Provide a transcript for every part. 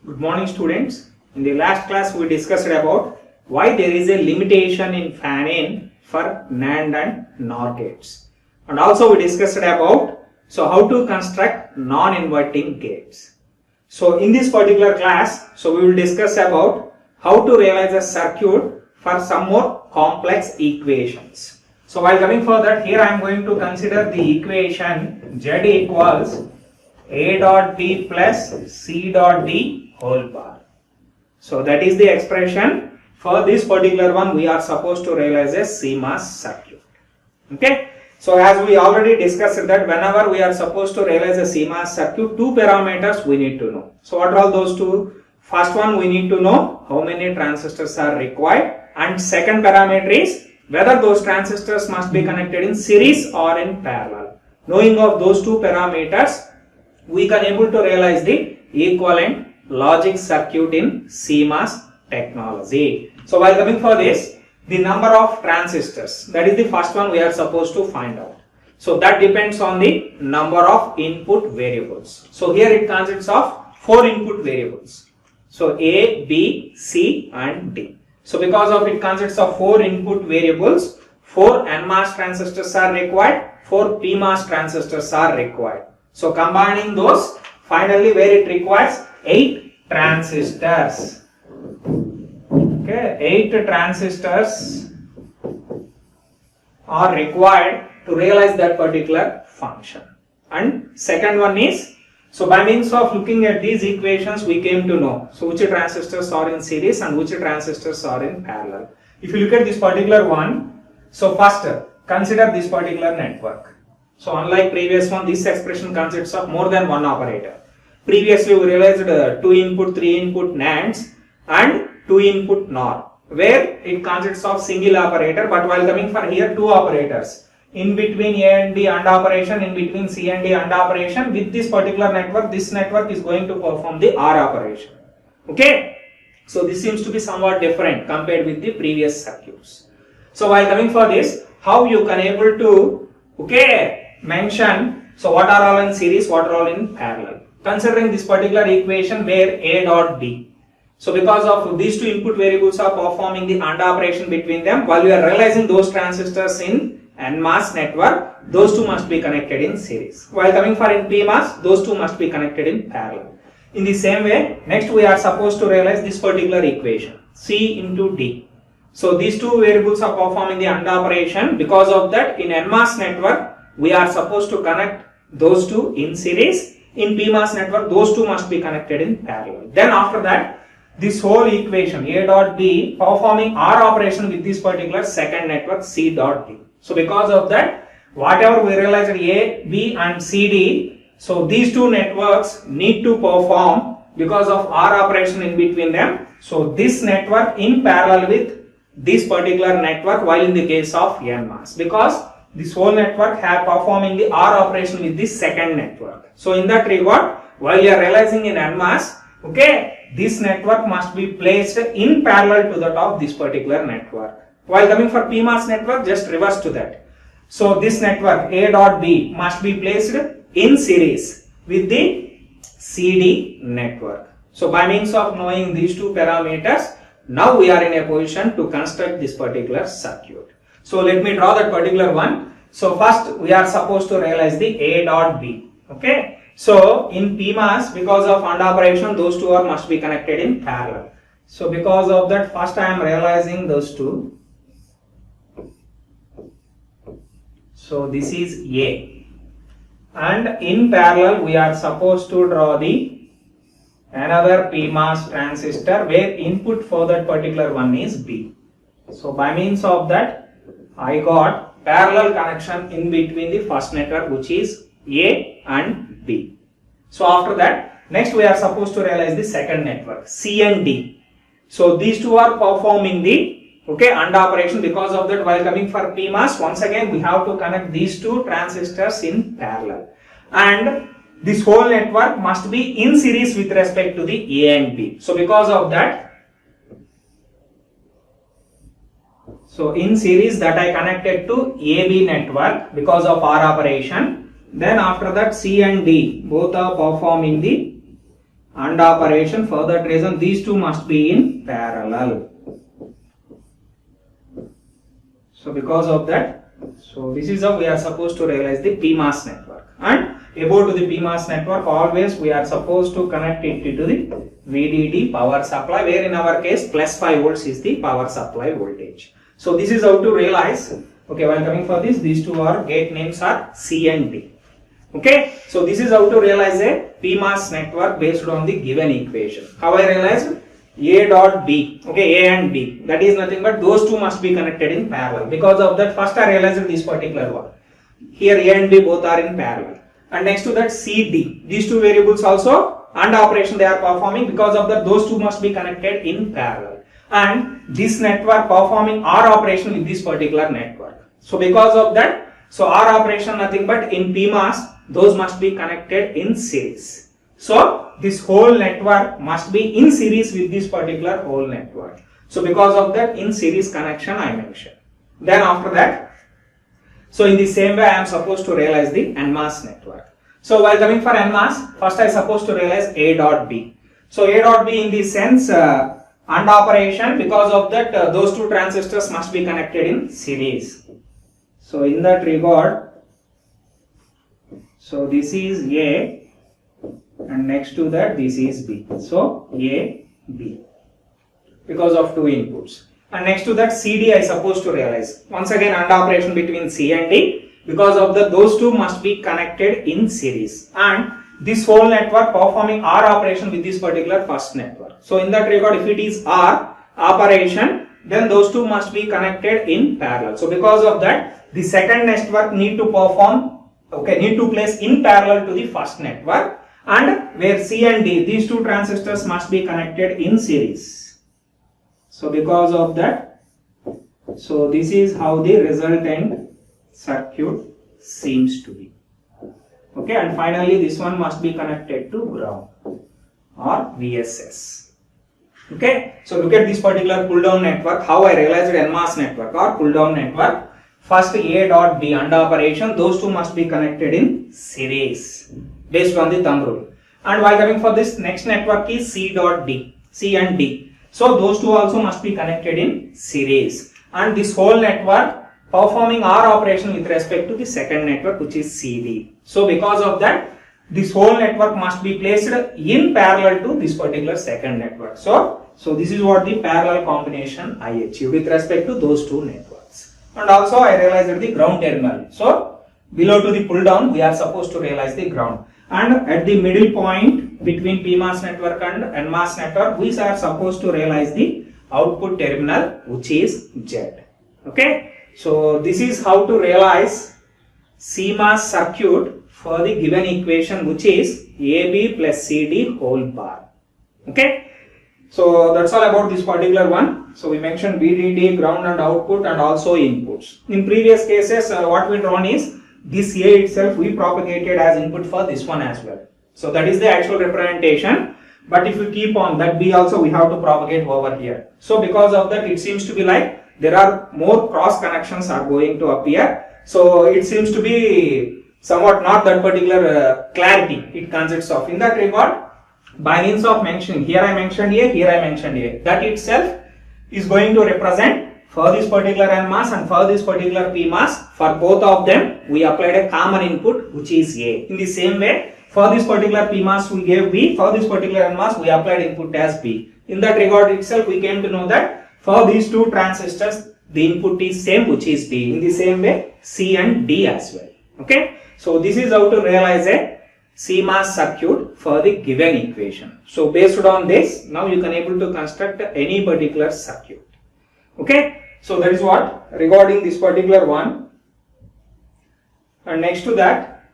Good morning students. In the last class we discussed about why there is a limitation in fan-in for NAND and NOR gates. And also we discussed about how to construct non-inverting gates. So in this particular class, we will discuss about how to realize a circuit for some more complex equations. So while coming further, here I am going to consider the equation Z equals A dot B plus C dot D whole bar. So that is the expression. For this particular one we are supposed to realize a CMOS circuit. Okay. So as we already discussed that whenever we are supposed to realize a CMOS circuit, two parameters we need to know. So what are all those two? First one, we need to know how many transistors are required, and second parameter is whether those transistors must be connected in series or in parallel. Knowing of those two parameters, we can able to realize the equivalent logic circuit in CMOS technology. So while coming for this, the number of transistors, that is the first one we are supposed to find out. So that depends on the number of input variables. So here it consists of 4 input variables. So A, B, C and D. So because of it consists of 4 input variables, 4 NMOS transistors are required, 4 PMOS transistors are required. So combining those, finally where it requires 8 transistors. Okay, 8 transistors are required to realize that particular function. And second one is, so by means of looking at these equations we came to know which transistors are in series and which transistors are in parallel. If you look at this particular one, so first consider this particular network. So unlike previous one, this expression consists of more than one operator. Previously we realized 2 input, 3 input NANDs and 2 input NOR, where it consists of single operator, but while coming for here 2 operators. In between A and B AND operation, in between C and D AND operation, with this particular network, this network is going to perform the OR operation. Okay, so this seems to be somewhat different compared with the previous circuits. So while coming for this, how you can able to mention what are all in series, what are all in parallel. Considering this particular equation where A dot B. So because of these two input variables are performing the AND operation between them, while we are realizing those transistors in NMOS network, those two must be connected in series. While coming for in PMOS, those two must be connected in parallel. In the same way, next we are supposed to realize this particular equation, C into D. So these two variables are performing the AND operation. Because of that, in NMOS network, we are supposed to connect those two in series. In PMOS network, those two must be connected in parallel. Then after that, this whole equation A dot B performing OR operation with this particular second network C dot D. So because of that, whatever we realized A, B and C, D, so these two networks need to perform because of OR operation in between them. So this network in parallel with this particular network, while in the case of NMOS, because this whole network have performing the OR operation with this second network. So in that regard, while you are realizing in NMOS, this network must be placed in parallel to that of this particular network. While coming for PMOS network, just reverse to that. So this network A dot B must be placed in series with the CD network. So by means of knowing these two parameters, now we are in a position to construct this particular circuit. So let me draw that particular one. So first we are supposed to realize the A dot B. Okay. So in PMOS, because of AND operation, those two must be connected in parallel. So because of that, first I am realizing those two. So this is A. And in parallel we are supposed to draw the another PMOS transistor where input for that particular one is B. So by means of that, I got parallel connection in between the first network, which is A and B. So after that, next we are supposed to realize the second network, C and D. So these two are performing the AND operation. Because of that, while coming for PMOS, once again we have to connect these two transistors in parallel. And this whole network must be in series with respect to the A and B. So because of that, so in series that I connected to AB network because of OR operation. Then after that, C and D both are performing the AND operation. For that reason, these two must be in parallel. So because of that, so this is how we are supposed to realize the PMOS network. And about the PMOS network, always we are supposed to connect it to the VDD power supply, where in our case plus 5 volts is the power supply voltage. So this is how to realize. Okay, while coming for this, these two are gate names are C and D. Okay, so this is how to realize a PMOS network based on the given equation. How I realized? A dot B, okay, A and B, that is nothing but those two must be connected in parallel. Because of that, first I realized this particular one. Here A and B both are in parallel. And next to that C, D, these two variables also AND operation they are performing. Because of that, those two must be connected in parallel. And this network performing OR operation with this particular network. So because of that, so OR operation nothing but in PMOS, those must be connected in series. So this whole network must be in series with this particular whole network. So because of that, in series connection I mentioned. Then after that, so in the same way I am supposed to realize the NMOS network. So while coming for NMOS, first I supposed to realize A dot B. So A dot B in the sense AND operation, because of that those two transistors must be connected in series. So in that regard, so this is A and next to that this is B. So A, B, because of two inputs. And next to that CD I supposed to realize. Once again AND operation between C and D, because of that those two must be connected in series. And this whole network performing OR operation with this particular first network. So in that regard, if it is OR operation, then those two must be connected in parallel. So because of that, the second network need to perform, okay, need to place in parallel to the first network. And where C and D, these two transistors must be connected in series. So because of that, so this is how the resultant circuit seems to be. Okay, and finally this one must be connected to ground or VSS. Okay, so look at this particular pull down network, how I realized NMOS network or pull down network. First A dot B AND operation, those two must be connected in series based on the thumb rule. And while coming for this next network is C dot D, C and D. So those two also must be connected in series. And this whole network performing OR operation with respect to the second network, which is CD. So because of that, this whole network must be placed in parallel to this particular second network. So this is what the parallel combination I achieved with respect to those two networks. And also I realized the ground terminal. So below to the pull down, we are supposed to realize the ground. And at the middle point between PMOS network and NMOS network, we are supposed to realize the output terminal, which is Z. Okay. So this is how to realize CMOS circuit for the given equation, which is AB plus CD whole bar. Okay. So that's all about this particular one. So we mentioned VDD, ground and output, and also inputs. In previous cases, what we drawn is this A itself we propagated as input for this one as well. So that is the actual representation. But if you keep on that B also, we have to propagate over here. So because of that, it seems to be like there are more cross connections are going to appear. So it seems to be somewhat not that particular clarity it consists of. In that regard, by means of mentioning, here I mentioned A, here I mentioned A, that itself is going to represent for this particular NMOS and for this particular PMOS. For both of them, we applied a common input, which is A. In the same way, for this particular PMOS we gave B, for this particular NMOS we applied input as B. In that regard itself, we came to know that for these two transistors, the input is same, which is D. In the same way, C and D as well. Okay. So this is how to realize a CMOS circuit for the given equation. So based on this, now you can able to construct any particular circuit. Okay. So that is what regarding this particular one. And next to that,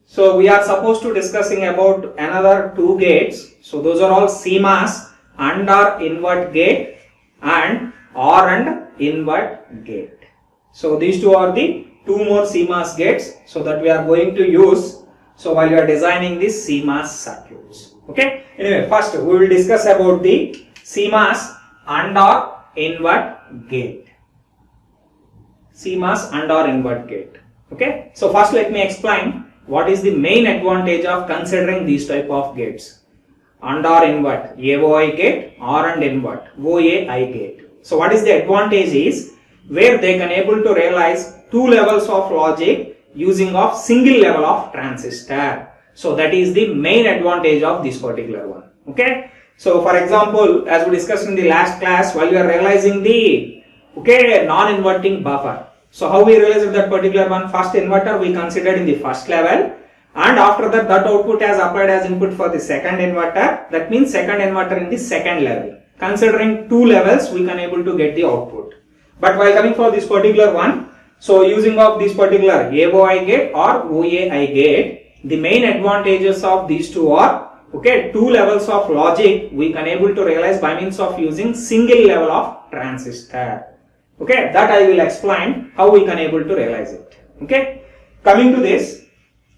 so we are supposed to discussing about another two gates. So those are all CMOS AND OR invert gate and OR and invert gate. So these two are the two more CMOS gates, so that we are going to use so while you are designing these CMOS circuits. Okay. Anyway, first we will discuss about the CMOS AND OR invert gate. CMOS AND OR invert gate. Okay. So first let me explain what is the main advantage of considering these type of gates? AND OR invert, AOI gate, OR and invert, OAI gate. So what is the advantage is where they can able to realize two levels of logic using of single level of transistor. So that is the main advantage of this particular one. Okay. So for example, as we discussed in the last class, while we are realizing the non-inverting buffer. So how we realize that particular one? First inverter we considered in the first level, and after that output has applied as input for the second inverter. That means second inverter in the second level. Considering two levels, we can able to get the output. But while coming for this particular one, so using of this particular AOI gate or OAI gate, the main advantages of these two are two levels of logic we can able to realize by means of using single level of transistor. Okay, that I will explain how we can able to realize it. Okay, coming to this,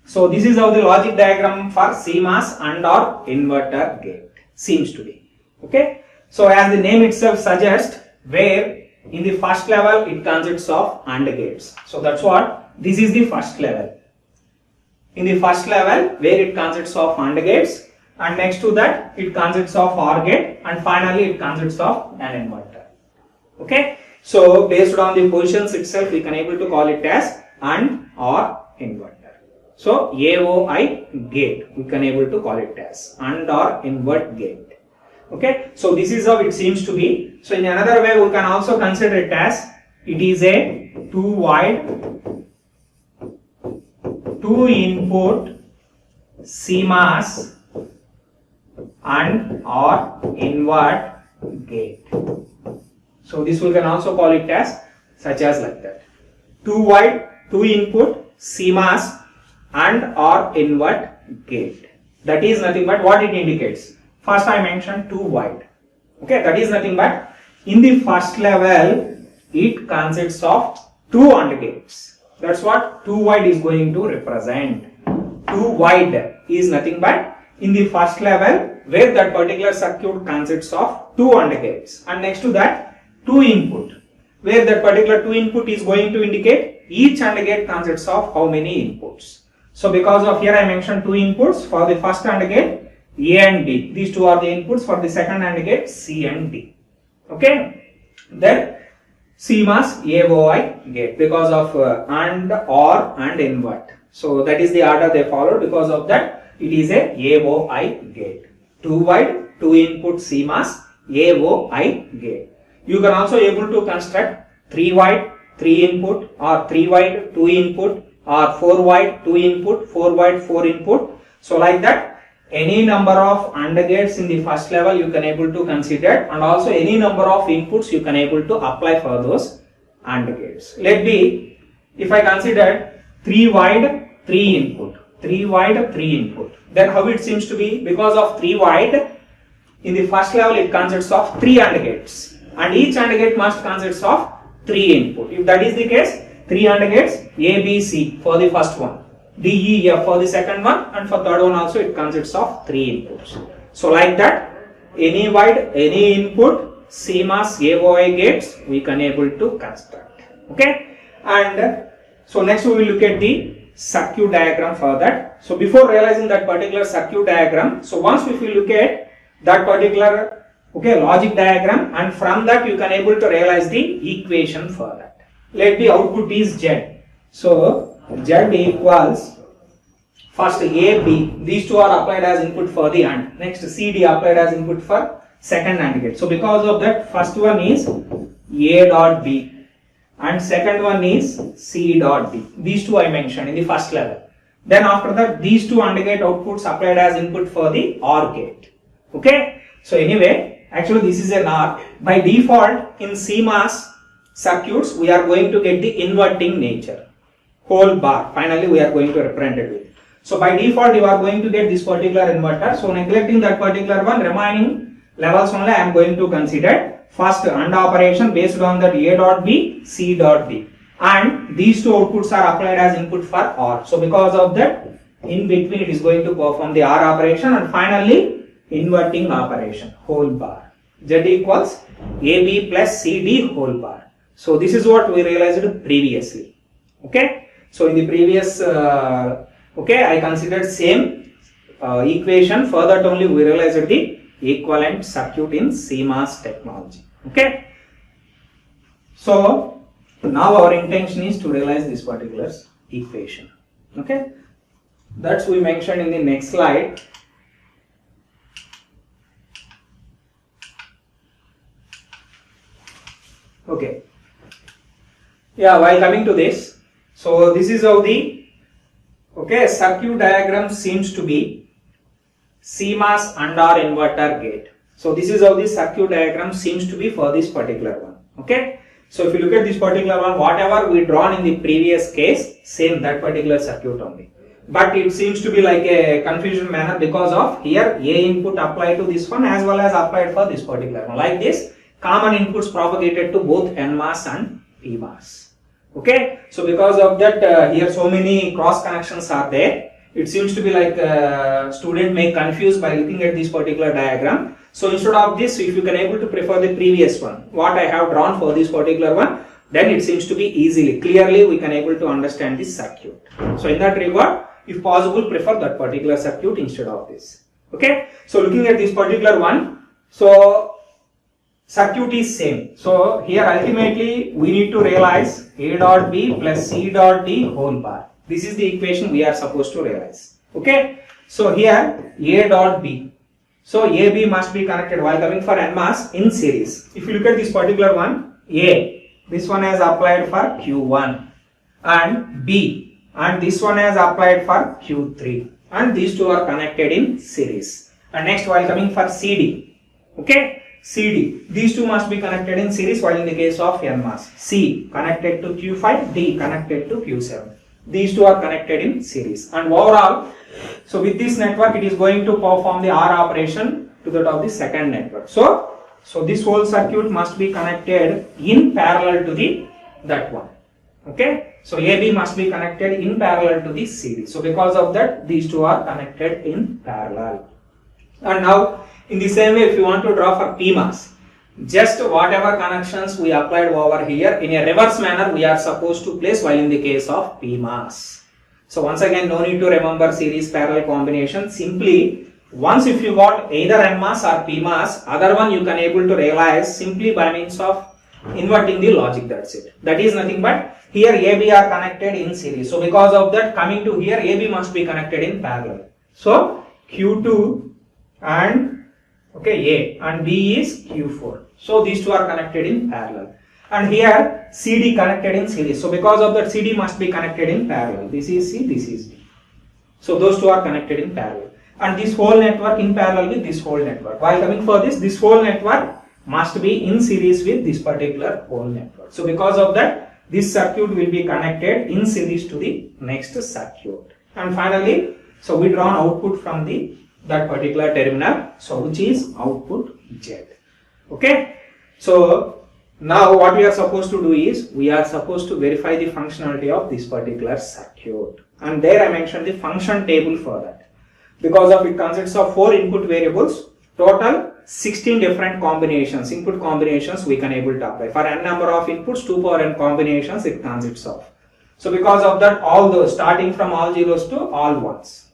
so this is how the logic diagram for CMOS and or inverter gate seems to be. Okay, so as the name itself suggests, where in the first level it consists of AND gates. So that's what this is the first level. In the first level where it consists of AND gates, and next to that it consists of OR gate, and finally it consists of an inverter. Okay, so based on the positions itself we can able to call it as AND or inverter. So AOI gate we can able to call it as AND or invert gate. Okay, so this is how it seems to be. So in another way we can also consider it as it is a two wide, two input CMOS and or invert gate. So this we can also call it as such as like that. Two wide, two input CMOS and or invert gate. That is nothing but what it indicates. First I mentioned two wide. Okay, that is nothing but in the first level it consists of two AND gates. That's what two wide is going to represent. Two wide is nothing but in the first level where that particular circuit consists of two AND gates, and next to that two input where that particular two input is going to indicate each AND gate consists of how many inputs. So because of here I mentioned two inputs for the first AND gate A and D. These two are the inputs for the second AND gate C and D. Okay. Then CMOS AOI gate because of AND, OR and invert. So that is the order they follow. Because of that it is a AOI gate. Two wide, two input CMOS AOI gate. You can also able to construct three wide, three input, or three wide, two input, or four wide, two input, four wide, four input. So like that any number of AND gates in the first level you can able to consider, and also any number of inputs you can able to apply for those AND gates. Let be if I consider three wide, three input, three wide, three input, then how it seems to be? Because of three wide in the first level it consists of three AND gates, and each AND gate must consist of three input. If that is the case, three AND gates A, B, C for the first one, D, E, F for the second one, and for third one also it consists of three inputs. So like that any wide, any input CMOS AOI gates we can able to construct. Okay, and so next we will look at the circuit diagram for that. So before realizing that particular circuit diagram, so once if you look at that particular logic diagram, and from that you can able to realize the equation for that. Let the output is Z. So Z equals first A, B, these two are applied as input for the AND. Next C, D applied as input for second AND gate. So because of that, first one is A dot B and second one is C dot D. These two I mentioned in the first level. Then after that these two AND gate outputs applied as input for the OR gate. Okay. So anyway, actually this is an OR. By default in CMOS circuits we are going to get the inverting nature. Whole bar. Finally we are going to represent it with. So by default you are going to get this particular inverter. So neglecting that particular one, remaining levels only I am going to consider. First AND operation based on that A dot B, C dot D, and these two outputs are applied as input for OR. So because of that, in between it is going to perform the OR operation, and finally inverting operation, whole bar. Z equals AB plus CD whole bar. So this is what we realized previously. Okay. So in the previous Okay, I considered same equation. For that only we realized the equivalent circuit in CMOS technology. Okay. So now our intention is to realize this particular equation. Okay. That's we mentioned in the next slide. Okay. Yeah, while coming to this, so this is how the circuit diagram seems to be CMOS and/or inverter gate. So this is how the circuit diagram seems to be for this particular one. Okay. So if you look at this particular one, whatever we drawn in the previous case, same that particular circuit only. But it seems to be like a confusion manner because of here A input applied to this one as well as applied for this particular one. Like this, common inputs propagated to both NMOS and PMOS. Okay, so because of that here so many cross connections are there. It seems to be like student may confuse by looking at this particular diagram. So instead of this, if you can able to prefer the previous one, what I have drawn for this particular one, then it seems to be clearly we can able to understand this circuit. So in that regard, if possible, prefer that particular circuit instead of this. Okay, so looking at this particular one, so circuit is same. So here ultimately we need to realize A dot B plus C dot D whole bar. This is the equation we are supposed to realize. Okay, so here A dot B. So AB must be connected while coming for NMOS in series. If you look at this particular one, A, this one has applied for Q1 and B, and this one has applied for Q3, and these two are connected in series. And next while coming for CD, okay, CD, these two must be connected in series while in the case of NMOS. C connected to Q5, D connected to Q7. These two are connected in series, and overall, so with this network it is going to perform the OR operation to that of the second network. So this whole circuit must be connected in parallel to that one. Okay, so AB must be connected in parallel to the CD. So because of that, these two are connected in parallel. And now in the same way, if you want to draw for PMOS, just whatever connections we applied over here in a reverse manner we are supposed to place while in the case of PMOS. So once again, no need to remember series parallel combination. Simply once if you got either NMOS or PMOS, other one you can able to realize simply by means of inverting the logic. That's it. That is nothing but here AB are connected in series. So because of that, coming to here AB must be connected in parallel. So Q2 and A and B is Q4. So these two are connected in parallel. And here CD connected in series. So because of that, CD must be connected in parallel. This is C, this is D. So those two are connected in parallel. And this whole network in parallel with this whole network. While coming for this whole network must be in series with this particular whole network. So because of that, this circuit will be connected in series to the next circuit. And finally, so we draw an output from that particular terminal, so which is output Z. Okay, so now what we are supposed to do is we are supposed to verify the functionality of this particular circuit, and there I mentioned the function table for that. Because of it consists of 4 input variables, total 16 different combinations, input combinations we can able to apply. For n number of inputs, 2 power n combinations it consists of. So because of that, all those starting from all zeros to all ones.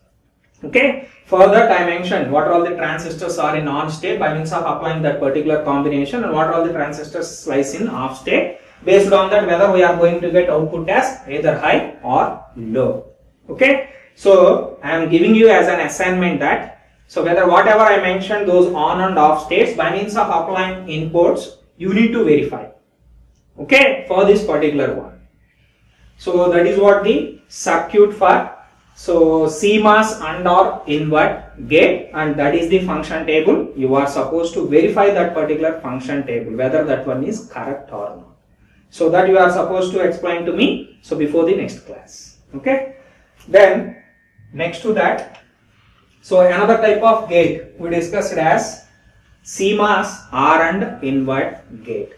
Okay, for that I mentioned what all the transistors are in on state by means of applying that particular combination, and what all the transistors lies in off state. Based on that, whether we are going to get output as either high or low. Okay, so I am giving you as an assignment that, so whether whatever I mentioned those on and off states by means of applying inputs, you need to verify. Okay, for this particular one. So that is what the circuit for CMOS and/or invert gate, and that is the function table. You are supposed to verify that particular function table whether that one is correct or not. So that you are supposed to explain to me. So before the next class. Okay. Then next to that, so another type of gate we discussed as CMOS OR and invert gate.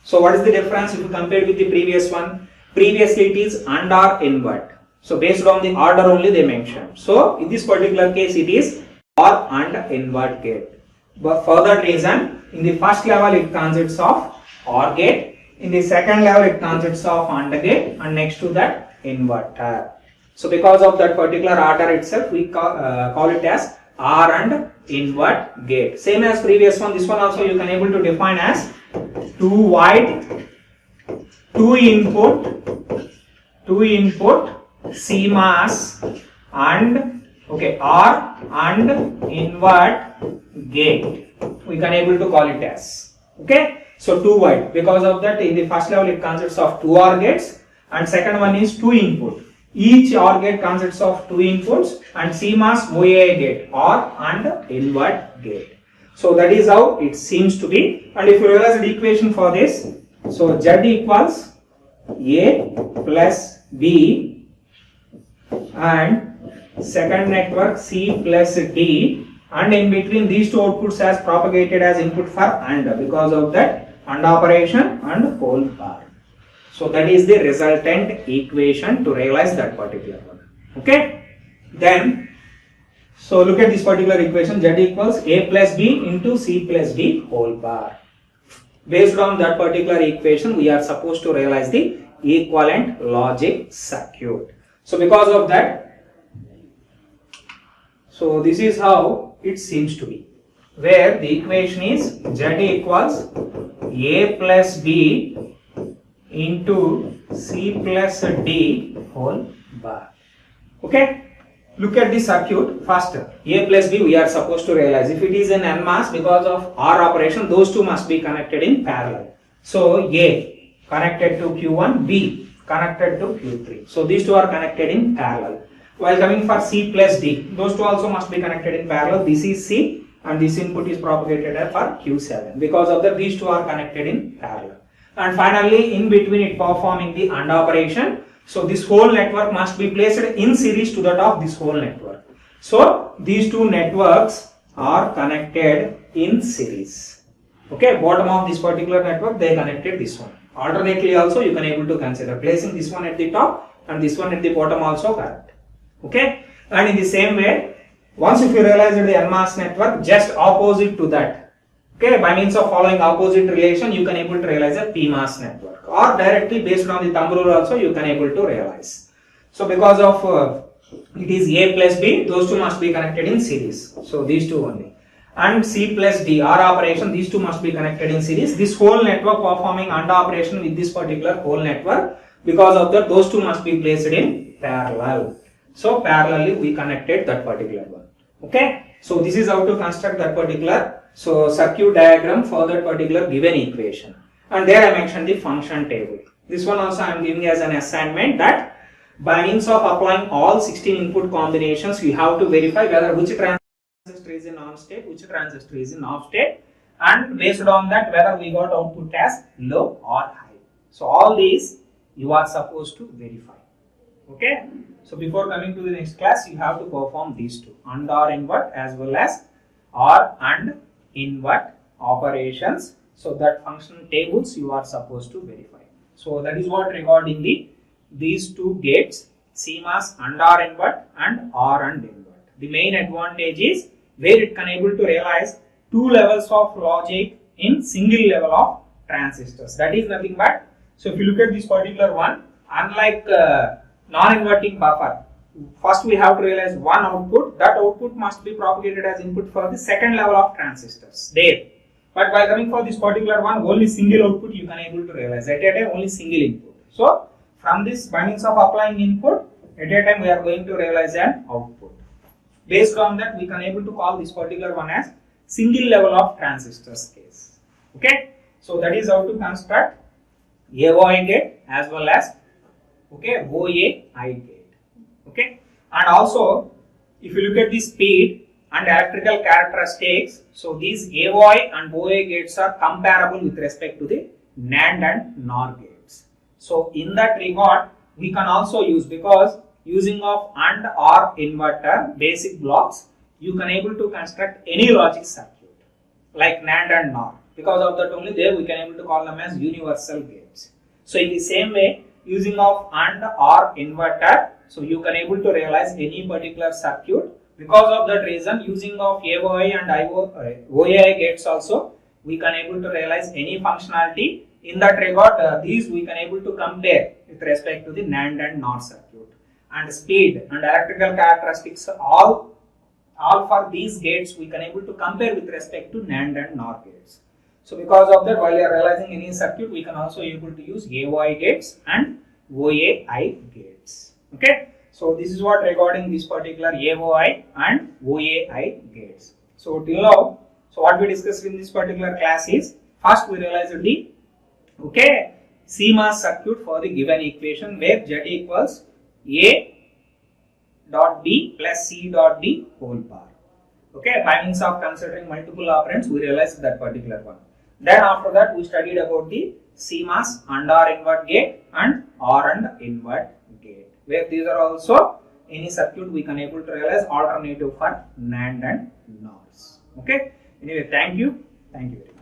So what is the difference if you compare with the previous one? Previously it is AND or invert. So based on the order only they mentioned. So in this particular case it is OR and invert gate. But for that reason, in the first level it consists of OR gate, in the second level it consists of AND gate, and next to that inverter. So because of that particular order itself, we call it as OR and invert gate. Same as previous one, this one also you can able to define as 2 wide, 2 input CMOS and OR and invert gate. We can able to call it as. Okay. So 2 wide, because of that in the first level it consists of 2 OR gates, and second one is 2 input. Each OR gate consists of 2 inputs and CMOS OA gate, OR and invert gate. So that is how it seems to be. And if you realize the equation for this, so Z equals A plus B and second network C plus D, and in between these two outputs as propagated as input for AND, because of that AND operation and whole bar. So that is the resultant equation to realize that particular one. Okay. Then, so look at this particular equation, Z equals A plus B into C plus D whole bar. Based on that particular equation, we are supposed to realize the equivalent logic circuit. So because of that, so this is how it seems to be, where the equation is Z equals A plus B into C plus D whole bar. Okay. Look at the circuit first. A plus B we are supposed to realize. If it is an NMOS, because of OR operation, those two must be connected in parallel. So A connected to Q1, B connected to Q3. So these two are connected in parallel. While coming for C plus D, those two also must be connected in parallel. This is C and this input is propagated for Q7. Because of that, these two are connected in parallel. And finally, in between it performing the AND operation, so this whole network must be placed in series to that of this whole network. So these two networks are connected in series. Okay, bottom of this particular network they connected this one. Alternately also you can able to consider placing this one at the top and this one at the bottom also correct. Okay, and in the same way, once if you realize that the NMOS network, just opposite to that, okay, by means of following opposite relation, you can able to realize a PMOS network, or directly based on the thumb rule also you can able to realize. So because of it is A plus B, those two must be connected in series. So these two only. And C plus D, OR operation, these two must be connected in series. This whole network performing AND operation with this particular whole network, because of that those two must be placed in parallel. So parallelly we connected that particular one. Okay. So this is how to construct that particular circuit diagram for that particular given equation. And there I mentioned the function table. This one also I am giving as an assignment, that by means of applying all 16 input combinations, you have to verify whether which transistor is in on state, which transistor is in off state, and based on that whether we got output as low or high. So all these you are supposed to verify. Okay. So before coming to the next class, you have to perform these two, AND OR invert as well as OR and invert operations. So that function tables you are supposed to verify. So that is what regarding these two gates, CMOS AND OR invert and OR and invert. The main advantage is where it can able to realize two levels of logic in single level of transistors. That is nothing but, so if you look at this particular one, unlike non-inverting buffer, first we have to realize one output. That output must be propagated as input for the second level of transistors there. But by coming for this particular one, only single output you can able to realize. At a time only single input. So from this by means of applying input, at a time we are going to realize an output. Based on that we can able to call this particular one as single level of transistors case. Okay. So that is how to construct AOI gate as well as OAI gate. Okay. And also if you look at the speed and electrical characteristics, so these AOI and OA gates are comparable with respect to the NAND and NOR gates. So in that regard we can also use, because using of AND OR inverter basic blocks, you can able to construct any logic circuit like NAND and NOR. Because of that only there we can able to call them as universal gates. So in the same way, using of AND OR inverter, so you can able to realize any particular circuit. Because of that reason, using of AOI and OAI gates also, we can able to realize any functionality. In that regard, these we can able to compare with respect to the NAND and NOR circuit. and speed and electrical characteristics, all for these gates we can able to compare with respect to NAND and NOR gates. So because of that, while you are realizing any circuit, we can also able to use AOI gates and OAI gates. Okay, so this is what regarding this particular AOI and OAI gates. So till now, so what we discussed in this particular class is, first we realized the CMOS circuit for the given equation where Z equals A dot B plus C dot D whole power. Okay, by means of considering multiple operands, we realized that particular one. Then after that, we studied about the CMOS and OR invert gate and OR and invert gate, where these are also any circuit we can able to realize alternative for NAND and NORs. Okay. Anyway, thank you. Thank you very much.